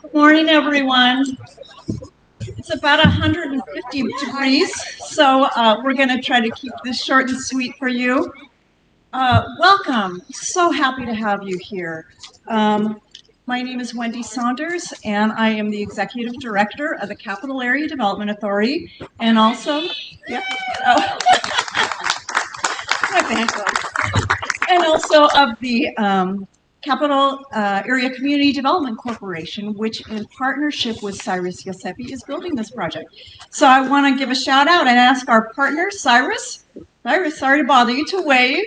Good morning, everyone. It's about 150 degrees, so we're going to try to keep this short and sweet for you. Welcome. So happy to have you here. My name is Wendy Saunders, and I am the Executive Director of the Capital Area Development Authority, and also, my band and also of the Capital Area Community Development Corporation, which in partnership with Cyrus Yosepi is building this project. So I want to give a shout out and ask our partner, Cyrus. Cyrus, sorry to bother you, to wave.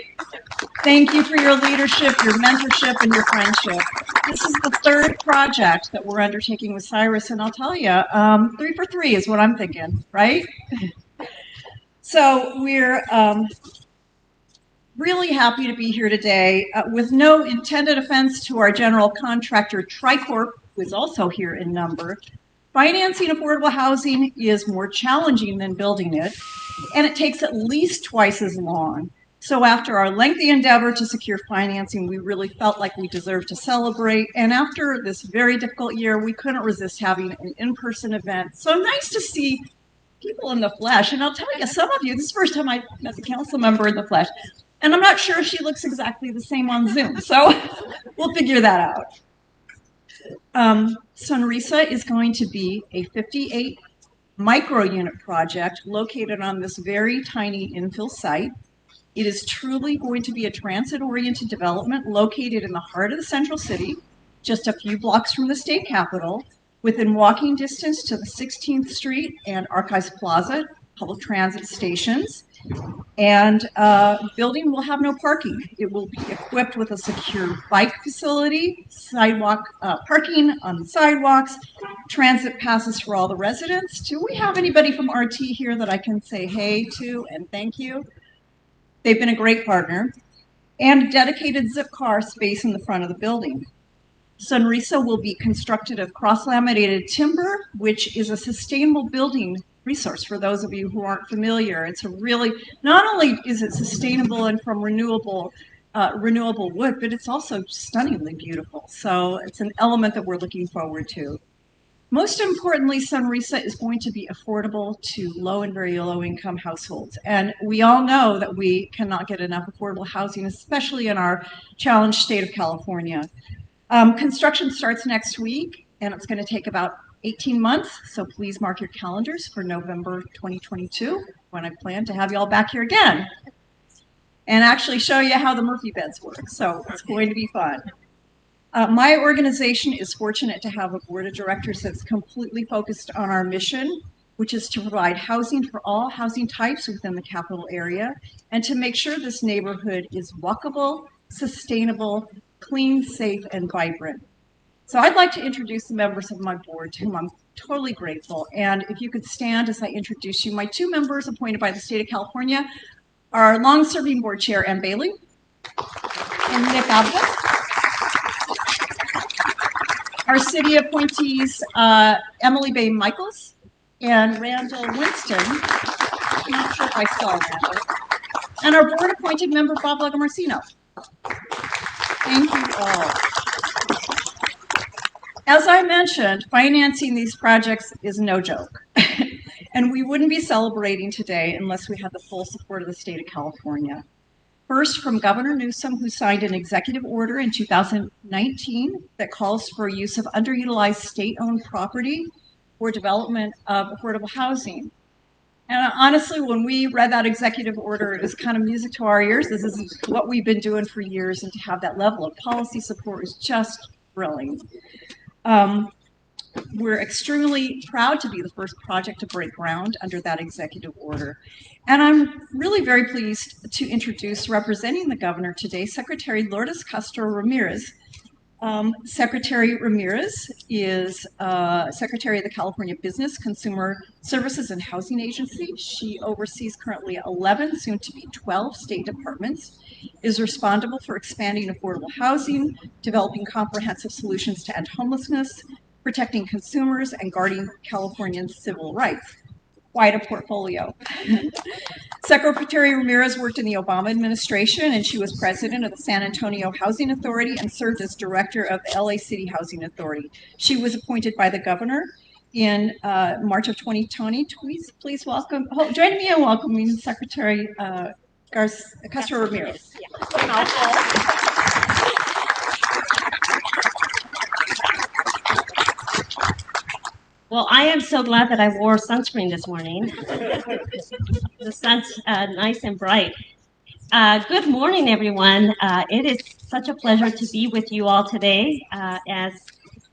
Thank you for your leadership, your mentorship, and your friendship. This is the third project that we're undertaking with Cyrus, and I'll tell you, 3 for 3 is what I'm thinking, right? So we're really happy to be here today with no intended offense to our general contractor, Tricorp, who is also here in number. Financing affordable housing is more challenging than building it, and it takes at least twice as long. So after our lengthy endeavor to secure financing, we really felt like we deserved to celebrate. And after this very difficult year, we couldn't resist having an in-person event. So nice to see people in the flesh. And I'll tell you, some of you, this is the first time I met the council member in the flesh. And I'm not sure she looks exactly the same on Zoom, so we'll figure that out. Sonrisa is going to be a 58 micro-unit project located on this very tiny infill site. It is truly going to be a transit-oriented development located in the heart of the central city, just a few blocks from the state capitol, within walking distance to the 16th Street and Archives Plaza public transit stations. And building will have no parking. It will be equipped with a secure bike facility, sidewalk parking on the sidewalks, transit passes for all the residents. Do we have anybody from RT here that I can say hey to and thank you? They've been a great partner. And dedicated zip car space in the front of the building. Sonrisa will be constructed of cross-laminated timber, which is a sustainable building resource for those of you who aren't familiar. It's a really, not only is it sustainable and from renewable wood, but it's also stunningly beautiful. So it's an element that we're looking forward to. Most importantly, Sonrisa is going to be affordable to low and very low income households. And we all know that we cannot get enough affordable housing, especially in our challenged state of California. Construction starts next week, and it's going to take about 18 months, so please mark your calendars for November 2022, when I plan to have you all back here again and actually show you how the Murphy beds work. So it's going to be fun. My organization is fortunate to have a board of directors that's completely focused on our mission, which is to provide housing for all housing types within the capital area and to make sure this neighborhood is walkable, sustainable, clean, safe, and vibrant. So I'd like to introduce the members of my board to whom I'm totally grateful. And if you could stand as I introduce you, my 2 members appointed by the state of California are long-serving board chair Ann Bailey and Nick Abda. Our city appointees, Emily Bay Michaels and Randall Winston. I'm not sure if I saw Randall. And our board appointed member, Bob Lagomarsino. Thank you all. As I mentioned, financing these projects is no joke. And we wouldn't be celebrating today unless we had the full support of the state of California. First, from Governor Newsom, who signed an executive order in 2019 that calls for use of underutilized state-owned property for development of affordable housing. And honestly, when we read that executive order, it was kind of music to our ears. This is what we've been doing for years, and to have that level of policy support is just thrilling. We're extremely proud to be the first project to break ground under that executive order. And I'm really very pleased to introduce, representing the governor today, Secretary Lourdes Castro Ramirez. Secretary Ramirez is Secretary of the California Business, Consumer Services and Housing Agency. She oversees currently 11, soon to be 12 state departments, is responsible for expanding affordable housing, developing comprehensive solutions to end homelessness, protecting consumers, and guarding Californians' civil rights. Quite a portfolio. Secretary Ramirez worked in the Obama administration, and she was president of the San Antonio Housing Authority and served as director of the LA City Housing Authority. She was appointed by the governor in March of 2020. Please welcome, join me in welcoming Secretary Castro Ramirez. Yeah. Well, I am so glad that I wore sunscreen this morning. The sun's nice and bright. Good morning, everyone. It is such a pleasure to be with you all today. As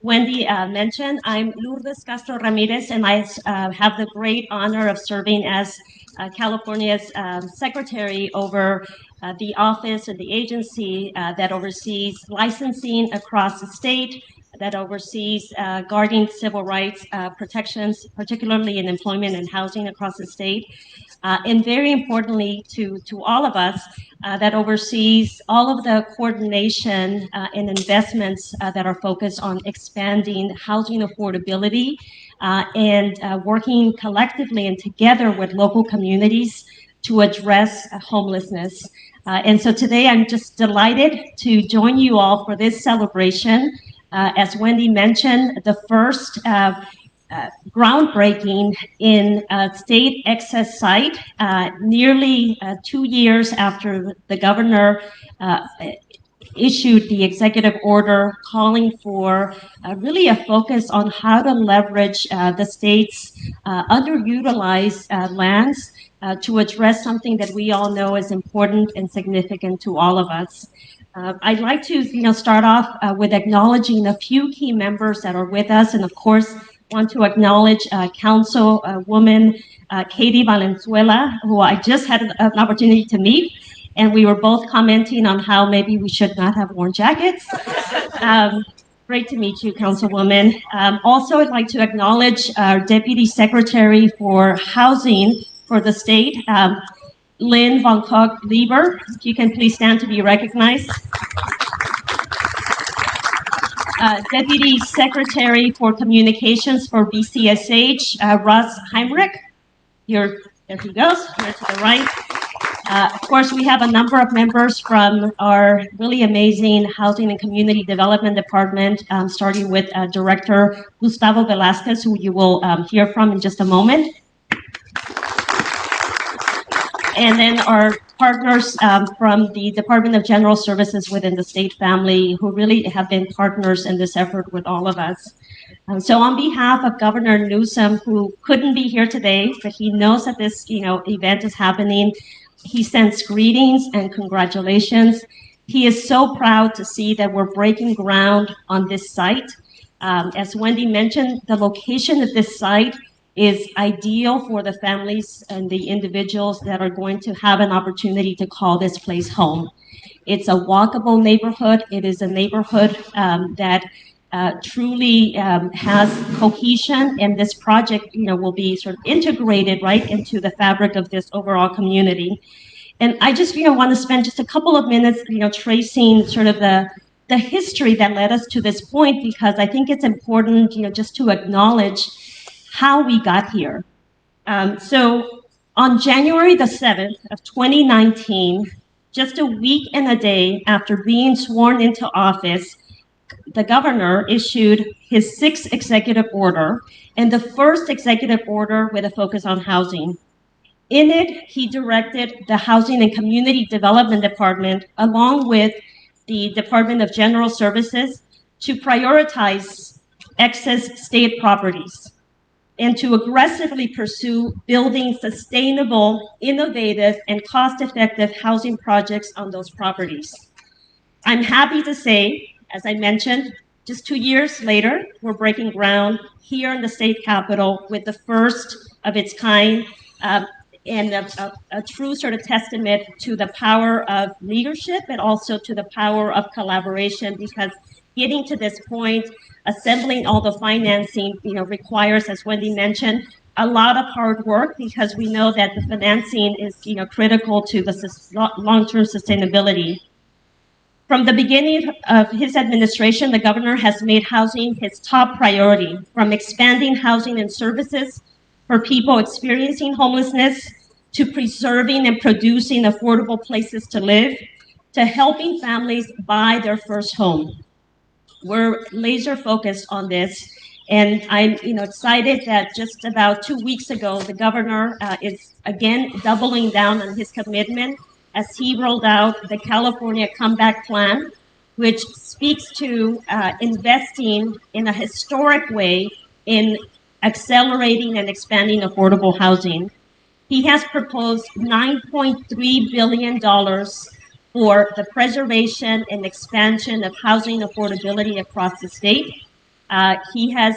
Wendy mentioned, I'm Lourdes Castro Ramirez, and I have the great honor of serving as California's secretary over the office or the agency that oversees licensing across the state, that oversees guarding civil rights protections, particularly in employment and housing across the state. And very importantly to all of us, that oversees all of the coordination and investments that are focused on expanding housing affordability and working collectively and together with local communities to address homelessness. And so today I'm just delighted to join you all for this celebration. As Wendy mentioned, the first groundbreaking in a state excess site, nearly 2 years after the governor issued the executive order calling for really a focus on how to leverage the state's underutilized lands to address something that we all know is important and significant to all of us. I'd like to start off with acknowledging a few key members that are with us, and of course want to acknowledge Councilwoman Katie Valenzuela, who I just had an opportunity to meet, and we were both commenting on how maybe we should not have worn jackets. Great to meet you, Councilwoman. Also, I'd like to acknowledge our Deputy Secretary for Housing for the state, Lynn Von Koch-Lieber. If you can please stand to be recognized. Deputy Secretary for Communications for BCSH, Russ Heinrich. There he goes, here to the right. Of course, we have a number of members from our really amazing Housing and Community Development Department, starting with Director Gustavo Velasquez, who you will hear from in just a moment. And then our partners from the Department of General Services within the state family, who really have been partners in this effort with all of us. So on behalf of Governor Newsom, who couldn't be here today, but he knows that this event is happening, he sends greetings and congratulations. He is so proud to see that we're breaking ground on this site. As Wendy mentioned, the location of this site is ideal for the families and the individuals that are going to have an opportunity to call this place home. It's a walkable neighborhood. It is a neighborhood that truly has cohesion, and this project will be sort of integrated right into the fabric of this overall community. And I just want to spend just a couple of minutes tracing sort of the history that led us to this point, because I think it's important just to acknowledge how we got here. So on January the 7th of 2019, just a week and a day after being sworn into office, the governor issued his 6th executive order, and the first executive order with a focus on housing. In it, he directed the Housing and Community Development Department, along with the Department of General Services, to prioritize excess state properties and to aggressively pursue building sustainable, innovative, and cost-effective housing projects on those properties. I'm happy to say, as I mentioned, just 2 years later, we're breaking ground here in the state capitol with the first of its kind, and a true sort of testament to the power of leadership and also to the power of collaboration, because getting to this point, assembling all the financing, requires, as Wendy mentioned, a lot of hard work, because we know that the financing is, critical to the long-term sustainability. From the beginning of his administration, the governor has made housing his top priority, from expanding housing and services for people experiencing homelessness, to preserving and producing affordable places to live, to helping families buy their first home. We're laser focused on this. And I'm excited that just about 2 weeks ago, the governor is again doubling down on his commitment as he rolled out the California Comeback Plan, which speaks to investing in a historic way in accelerating and expanding affordable housing. He has proposed $9.3 billion for the preservation and expansion of housing affordability across the state. He has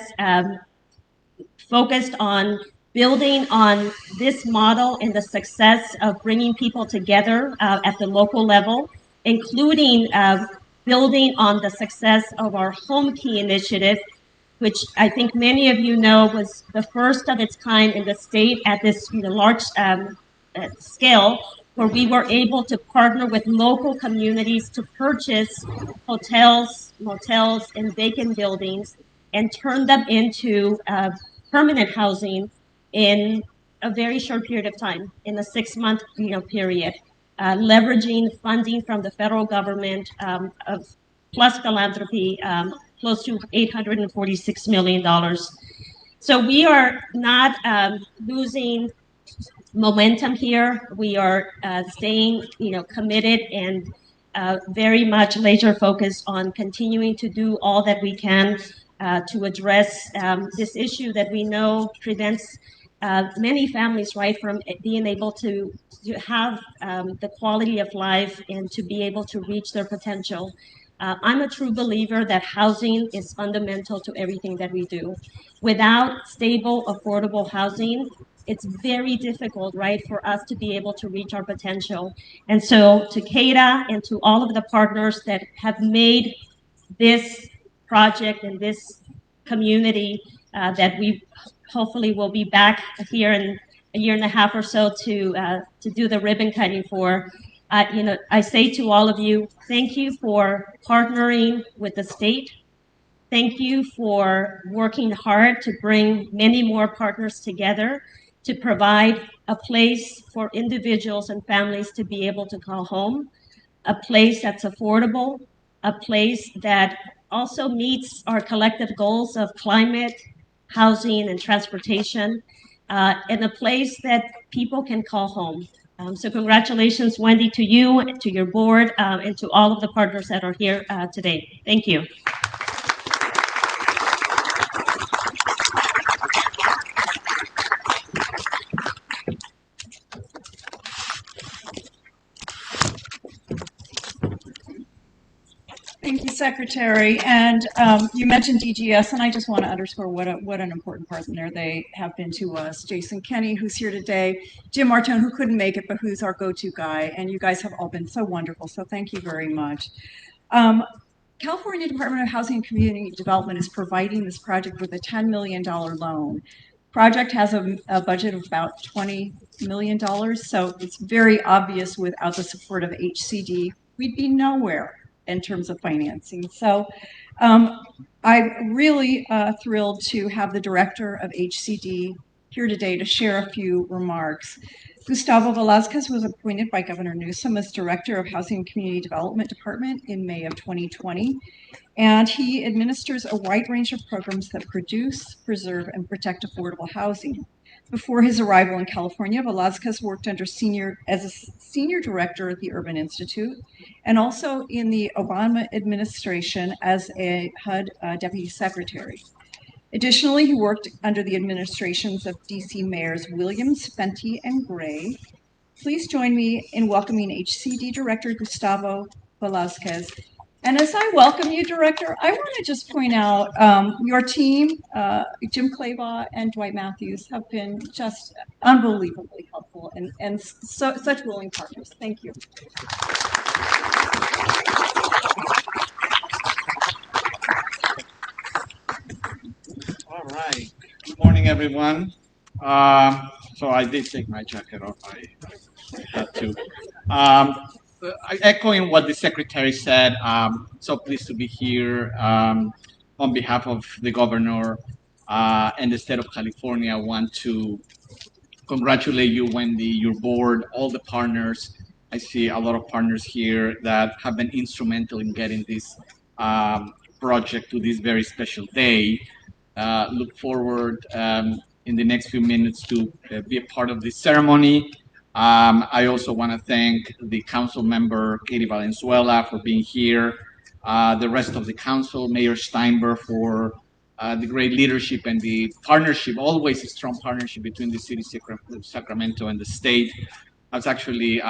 focused on building on this model and the success of bringing people together at the local level, including building on the success of our Home Key initiative, which I think many of you know was the first of its kind in the state at this large scale, where we were able to partner with local communities to purchase hotels, motels, and vacant buildings and turn them into permanent housing in a very short period of time, in a 6-month period, leveraging funding from the federal government of plus philanthropy, close to $846 million. So we are not losing momentum here. We are staying, committed and very much laser focused on continuing to do all that we can to address this issue that we know prevents many families, right, from being able to have the quality of life and to be able to reach their potential. I'm a true believer that housing is fundamental to everything that we do. Without stable, affordable housing, it's very difficult, right, for us to be able to reach our potential. And so to CADA and to all of the partners that have made this project and this community that we hopefully will be back here in a year and a half or so to do the ribbon cutting for. I say to all of you, thank you for partnering with the state. Thank you for working hard to bring many more partners together to provide a place for individuals and families to be able to call home, a place that's affordable, a place that also meets our collective goals of climate, housing, and transportation, and a place that people can call home. So congratulations, Wendy, to you, to your board, and to all of the partners that are here today. Thank you. Thank you, Secretary. And you mentioned DGS, and I just want to underscore what an important partner they have been to us. Jason Kenny, who's here today, Jim Martone, who couldn't make it, but who's our go-to guy, and you guys have all been so wonderful, so thank you very much. California Department of Housing and Community Development is providing this project with a $10 million loan. Project has a budget of about $20 million, so it's very obvious without the support of HCD, we'd be nowhere in terms of financing. So I'm really thrilled to have the director of HCD here today to share a few remarks. Gustavo Velasquez was appointed by Governor Newsom as Director of Housing and Community Development Department in May of 2020, and he administers a wide range of programs that produce, preserve, and protect affordable housing. Before his arrival in California, Velasquez worked as a senior director at the Urban Institute and also in the Obama administration as a HUD deputy secretary. Additionally, he worked under the administrations of DC mayors Williams, Fenty, and Gray. Please join me in welcoming HCD Director Gustavo Velasquez. And as I welcome you, Director, I want to just point out your team, Jim Claybaugh and Dwight Matthews, have been just unbelievably helpful and such willing partners. Thank you. All right. Good morning, everyone. So I did take my jacket off. I had to. Echoing what the secretary said, so pleased to be here on behalf of the governor and the state of California. I want to congratulate you, Wendy, your board, all the partners. I see a lot of partners here that have been instrumental in getting this project to this very special day. Look forward in the next few minutes to be a part of this ceremony. I also want to thank the council member, Katie Valenzuela, for being here, the rest of the council, Mayor Steinberg, for the great leadership and the partnership, always a strong partnership between the city of Sacramento and the state. I was actually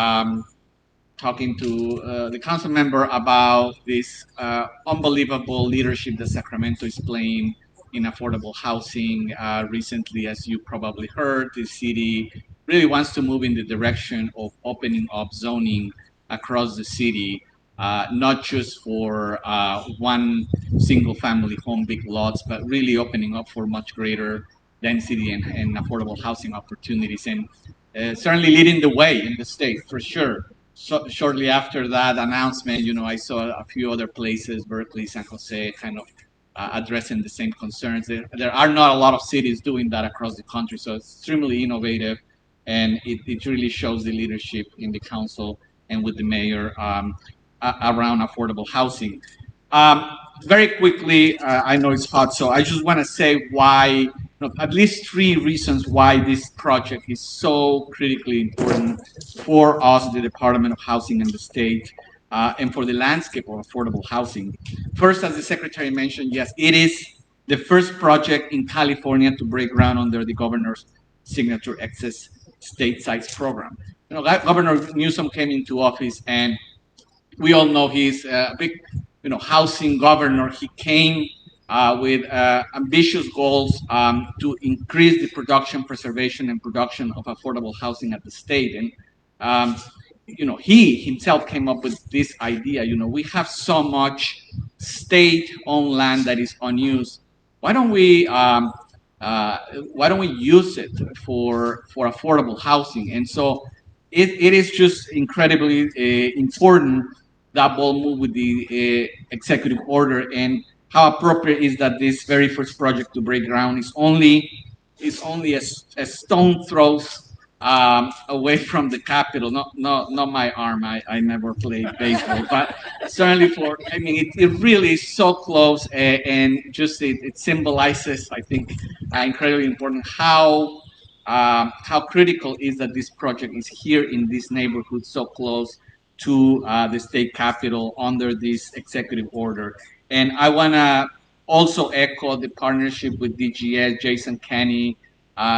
talking to the council member about this unbelievable leadership that Sacramento is playing in affordable housing. Recently, as you probably heard, the city really wants to move in the direction of opening up zoning across the city, not just for one single family home, big lots, but really opening up for much greater density and affordable housing opportunities. And certainly leading the way in the state, for sure. So, shortly after that announcement, I saw a few other places, Berkeley, San Jose, kind of addressing the same concerns. There are not a lot of cities doing that across the country, so it's extremely innovative, and it really shows the leadership in the council and with the mayor around affordable housing. Very quickly, I know it's hot, so I just want to say why, at least three reasons why this project is so critically important for us, the Department of Housing and the state, and for the landscape of affordable housing. First, as the secretary mentioned, yes, it is the first project in California to break ground under the governor's signature access state sites program. Governor Newsom came into office, and we all know he's a big, housing governor. He came with ambitious goals to increase the production, preservation, and production of affordable housing at the state. And he himself came up with this idea. We have so much state-owned land that is unused. Why don't we use it for affordable housing? And so it is just incredibly important that will move with the executive order, and how appropriate is that this very first project to break ground is only a stone throws away from the Capitol. Not my arm. I never played baseball, but certainly it really is so close, and just it symbolizes, I think, incredibly important how critical is that this project is here in this neighborhood, so close to the state capitol under this executive order. And I want to also echo the partnership with DGS, Jason Kenny,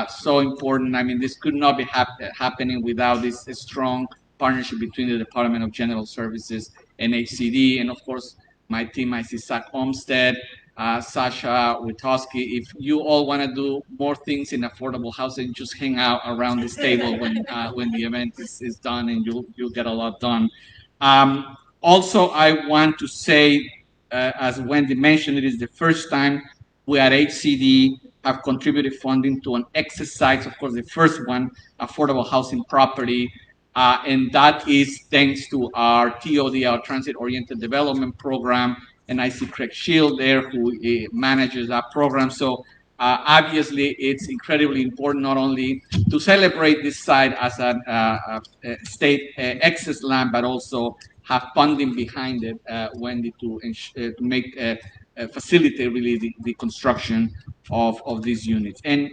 so important. This could not be happening without this strong partnership between the Department of General Services and HCD, and of course my team. I see Zach Olmsted, Sasha Witowski. If you all want to do more things in affordable housing, just hang out around this table when the event is done, and you'll get a lot done. Also, I want to say, as Wendy mentioned, it is the first time we at HCD have contributed funding to an exercise, of course, the first one, affordable housing property. And that is thanks to our TOD, our Transit-Oriented Development Program, and I see Craig Shield there, who manages that program. So obviously, it's incredibly important not only to celebrate this site as a state excess land, but also have funding behind it, Wendy, to make facilitate really the construction of these units. And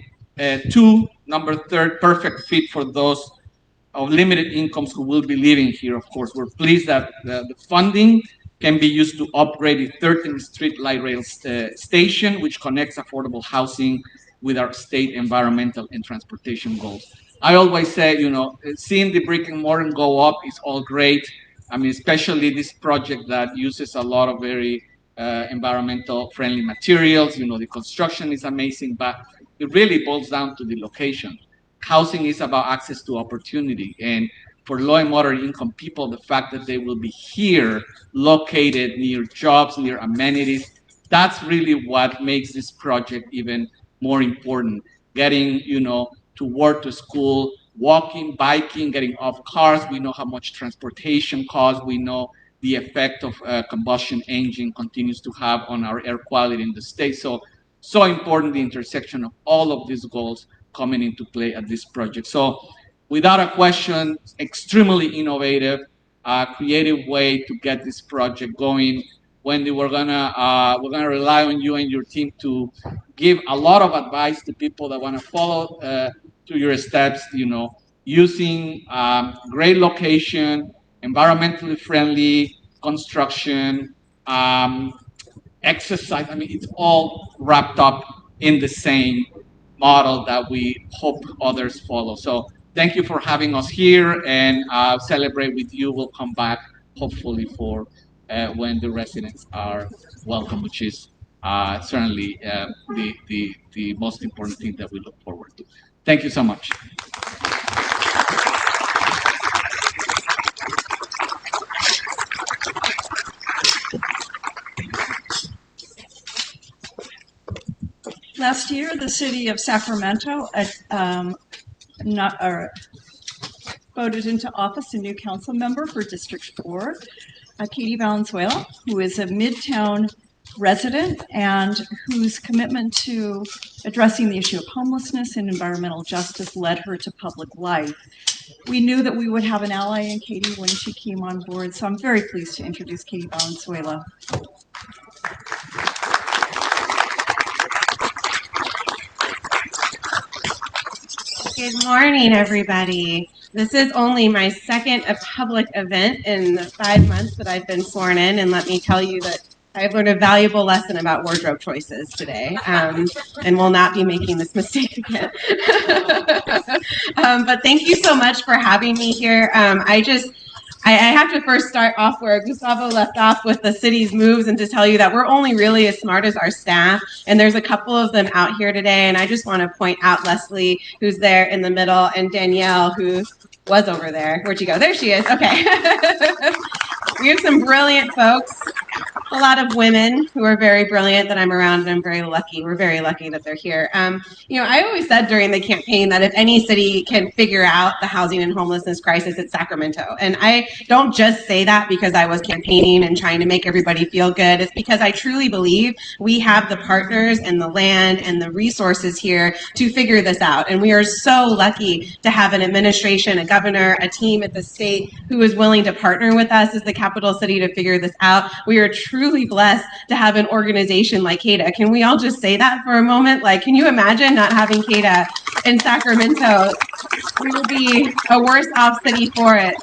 number third, perfect fit for those of limited incomes who will be living here. Of course, we're pleased that the funding can be used to upgrade the 13th Street Light Rail station, which connects affordable housing with our state environmental and transportation goals. I always say, seeing the brick and mortar go up is all great. Especially this project that uses a lot of very environmental friendly materials. The construction is amazing, but it really boils down to the location. Housing is about access to opportunity, and for low and moderate income people, the fact that they will be here, located near jobs, near amenities, that's really what makes this project even more important. Getting, to work, to school, walking, biking, getting off cars. We know how much transportation costs. We know the effect of combustion engine continues to have on our air quality in the state. So important the intersection of all of these goals coming into play at this project. So without a question, extremely innovative, creative way to get this project going. Wendy, we're gonna rely on you and your team to give a lot of advice to people that want to follow through your steps. You know, using great location, environmentally friendly construction, exercise. I mean, it's all wrapped up in the same model that we hope others follow. So thank you for having us here, and celebrate with you. We'll come back hopefully for when the residents are welcome, which is certainly the most important thing that we look forward to. Thank you so much. Last year, the city of Sacramento voted into office a new council member for District 4, Katie Valenzuela, who is a Midtown resident and whose commitment to addressing the issue of homelessness and environmental justice led her to public life. We knew that we would have an ally in Katie when she came on board, so I'm very pleased to introduce Katie Valenzuela. Good morning, everybody. This is only my second public event in the 5 months that I've been sworn in, and let me tell you that I've learned a valuable lesson about wardrobe choices today, and will not be making this mistake again. But thank you so much for having me here. I have to first start off where Gustavo left off with the city's moves, and to tell you that we're only really as smart as our staff, and there's a couple of them out here today, and I just want to point out Leslie, who's there in the middle, and Danielle, who was over there. Where'd she go? There she is. Okay. We have some brilliant folks, a lot of women who are very brilliant that I'm around, and I'm very lucky. We're very lucky that they're here. I always said during the campaign that if any city can figure out the housing and homelessness crisis, it's Sacramento. And I don't just say that because I was campaigning and trying to make everybody feel good. It's because I truly believe we have the partners and the land and the resources here to figure this out. And we are so lucky to have an administration, a governor, a team at the state who is willing to partner with us as the capital city to figure this out. We are truly blessed to have an organization like CACDC. Can we all just say that for a moment? Like, can you imagine not having CACDC in Sacramento? We will be a worse off city for it.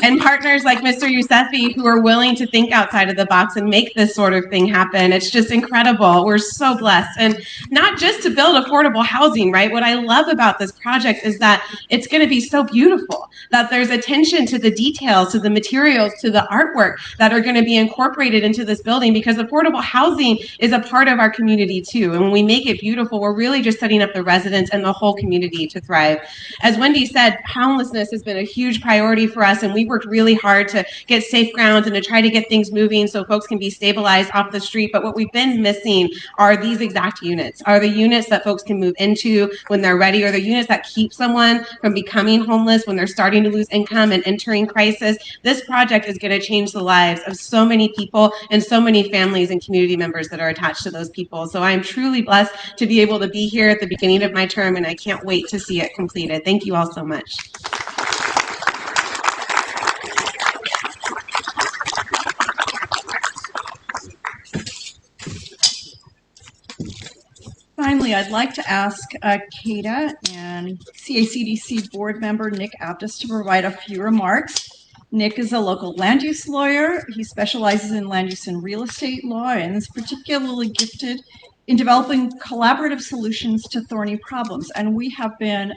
And partners like Mr. Yousefi who are willing to think outside of the box and make this sort of thing happen. It's just incredible. We're so blessed. And not just to build affordable housing, right? What I love about this project is that it's going to be so beautiful, that there's attention to the details, to the materials, to the artwork that are going to be incorporated into this building, because affordable housing is a part of our community too. And when we make it beautiful, we're really just setting up the residents and the whole community to thrive. As Wendy said, homelessness has been a huge priority for us, and we worked really hard to get safe grounds and to try to get things moving so folks can be stabilized off the street. But what we've been missing are these exact units, are the units that folks can move into when they're ready, or the units that keep someone from becoming homeless when they're starting to lose income and entering crisis. This project is going to change the lives of so many people and so many families and community members that are attached to those people. So I'm truly blessed to be able to be here at the beginning of my term, and I can't wait to see it completed. Thank you all so much. Finally, I'd like to ask CACDC and CACDC board member Nick Abdus to provide a few remarks. Nick is a local land use lawyer. He specializes in land use and real estate law and is particularly gifted in developing collaborative solutions to thorny problems. And we have been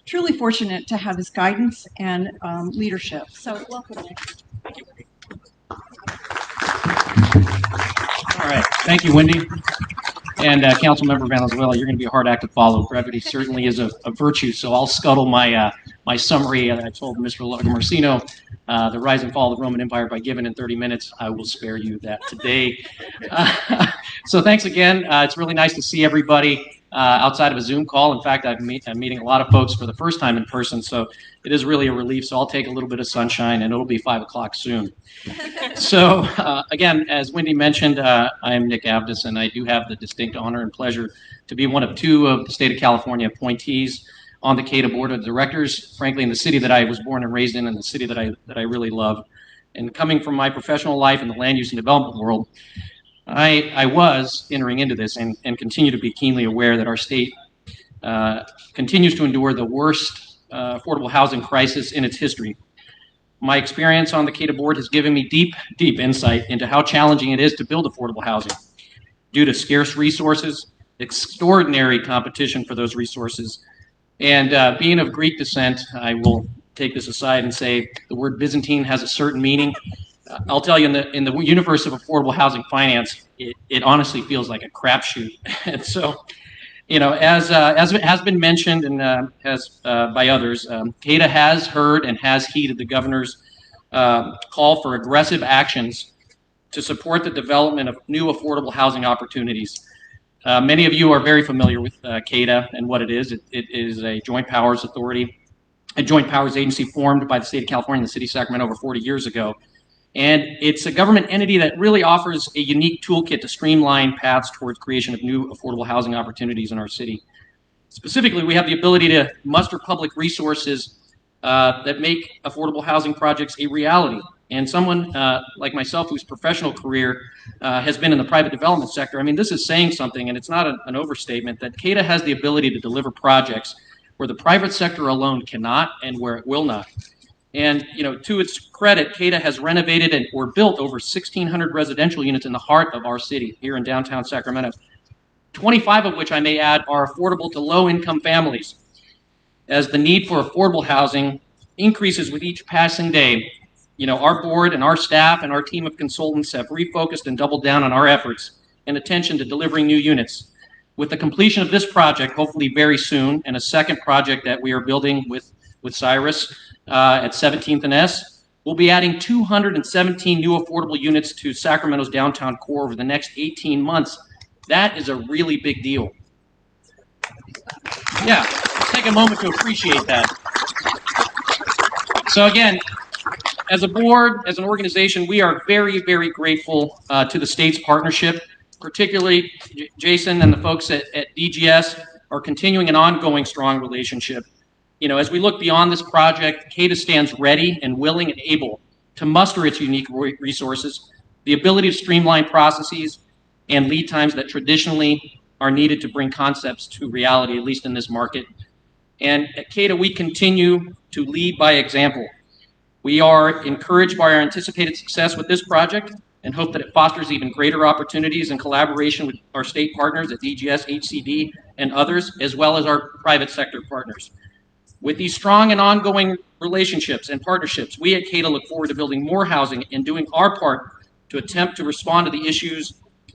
truly fortunate to have his guidance and leadership. So welcome, Nick. All right. Thank you, Wendy. And Councilmember Valenzuela, you're going to be a hard act to follow. Brevity certainly is a virtue, so I'll scuttle my my summary. I told Mr. Lagomarsino the rise and fall of the Roman Empire by giving in 30 minutes. I will spare you that today. So thanks again. It's really nice to see everybody. outside of a Zoom call. In fact, I'm meeting a lot of folks for the first time in person, so it is really a relief. So I'll take a little bit of sunshine, and it'll be 5 o'clock soon. So again, as Wendy mentioned, I'm Nick Avdis, and I do have the distinct honor and pleasure to be one of 2 of the state of California appointees on the CACDC board of directors, frankly, in the city that I was born and raised in, and the city that I really love. And coming from my professional life in the land use and development world, I was entering into this and continue to be keenly aware that our state continues to endure the worst affordable housing crisis in its history. My experience on the CACDC board has given me deep insight into how challenging it is to build affordable housing due to scarce resources, extraordinary competition for those resources, and being of Greek descent, I will take this aside and say the word Byzantine has a certain meaning. I'll tell you, in the universe of affordable housing finance, it honestly feels like a crapshoot. And so, you know, as it has been mentioned and by others, CACDC has heard and has heeded the governor's call for aggressive actions to support the development of new affordable housing opportunities. Many of you are very familiar with CACDC and what it is. It is a joint powers authority, a joint powers agency formed by the state of California and the city of Sacramento over 40 years ago. And it's a government entity that really offers a unique toolkit to streamline paths towards creation of new affordable housing opportunities in our city. Specifically, we have the ability to muster public resources that make affordable housing projects a reality. And someone like myself, whose professional career has been in the private development sector, I mean, this is saying something, and it's not an overstatement, that CACDC has the ability to deliver projects where the private sector alone cannot and where it will not. And, you know, to its credit, CACDC has renovated or built over 1,600 residential units in the heart of our city here in downtown Sacramento, 25 of which, I may add, are affordable to low-income families. As the need for affordable housing increases with each passing day, you know, our board and our staff and our team of consultants have refocused and doubled down on our efforts and attention to delivering new units. With the completion of this project, hopefully very soon, and a second project that we are building with Cyrus at 17th and S, we'll be adding 217 new affordable units to Sacramento's downtown core over the next 18 months. That is a really big deal. Yeah, let's take a moment to appreciate that. So again, as a board, as an organization, we are very, very grateful to the state's partnership, particularly Jason and the folks at DGS are continuing an ongoing strong relationship. You know, as we look beyond this project, CACDC stands ready and willing and able to muster its unique resources, the ability to streamline processes and lead times that traditionally are needed to bring concepts to reality, at least in this market. And at CACDC, we continue to lead by example. We are encouraged by our anticipated success with this project and hope that it fosters even greater opportunities in collaboration with our state partners at DGS, HCD, and others, as well as our private sector partners. With these strong and ongoing relationships and partnerships, we at CACDC look forward to building more housing and doing our part to attempt to respond to the issues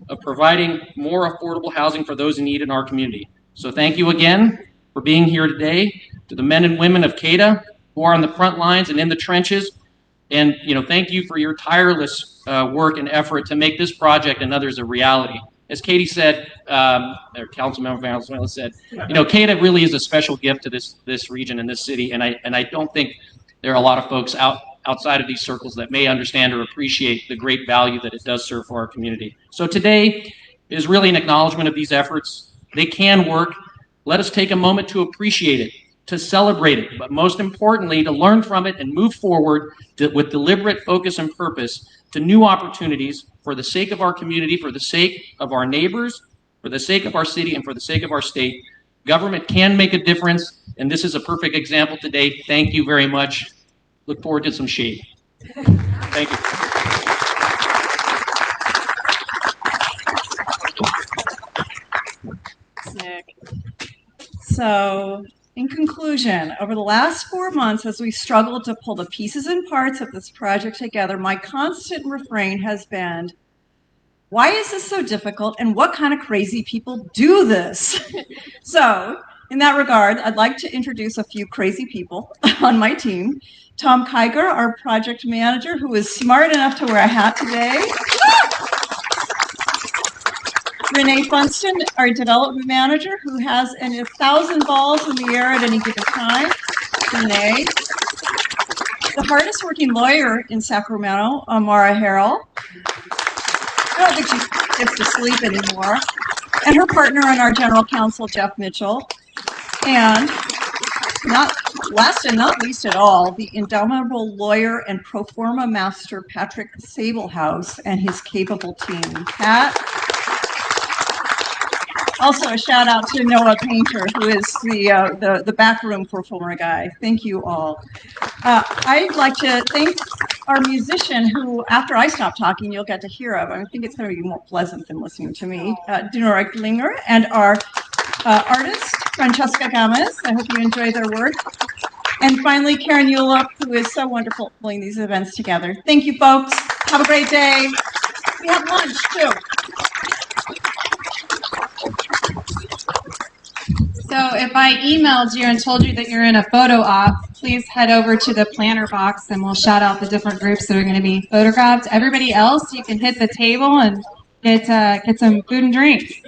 of providing more affordable housing for those in need in our community. So thank you again for being here today. To the men and women of CACDC who are on the front lines and in the trenches, and thank you for your tireless work and effort to make this project and others a reality. As Katie said, or Councilmember Valenzuela said, CACDC really is a special gift to this region and this city, and I don't think there are a lot of folks outside of these circles that may understand or appreciate the great value that it does serve for our community. So today is really an acknowledgement of these efforts. They can work. Let us take a moment to appreciate it, to celebrate it, but most importantly, to learn from it and move forward with deliberate focus and purpose to new opportunities for the sake of our community, for the sake of our neighbors, for the sake of our city, and for the sake of our state. Government can make a difference, and this is a perfect example today. Thank you very much. Look forward to some shade. Thank you. Nick. So, in conclusion, over the last 4 months, as we struggled to pull the pieces and parts of this project together, my constant refrain has been, why is this so difficult and what kind of crazy people do this? So, in that regard, I'd like to introduce a few crazy people on my team. Tom Kiger, our project manager, who is smart enough to wear a hat today. Renee Funston, our development manager, who has 1,000 balls in the air at any given time. Renee. The hardest working lawyer in Sacramento, Amara Harrell. I don't think she gets to sleep anymore. And her partner and our general counsel, Jeff Mitchell. And not last and not least at all, the indomitable lawyer and pro forma master, Patrick Sablehouse, and his capable team. Pat. Also a shout out to Noah Painter, who is the backroom performer guy. Thank you all. I'd like to thank our musician who, after I stop talking, you'll get to hear of. I think it's going to be more pleasant than listening to me, Dinorah Klinger, and our artist, Franceska Gamez. I hope you enjoy their work. And finally, Karen Eula, who is so wonderful pulling these events together. Thank you, folks. Have a great day. We have lunch, too. So if I emailed you and told you that you're in a photo op, please head over to the planner box and we'll shout out the different groups that are going to be photographed. Everybody else, you can hit the table and get some food and drink.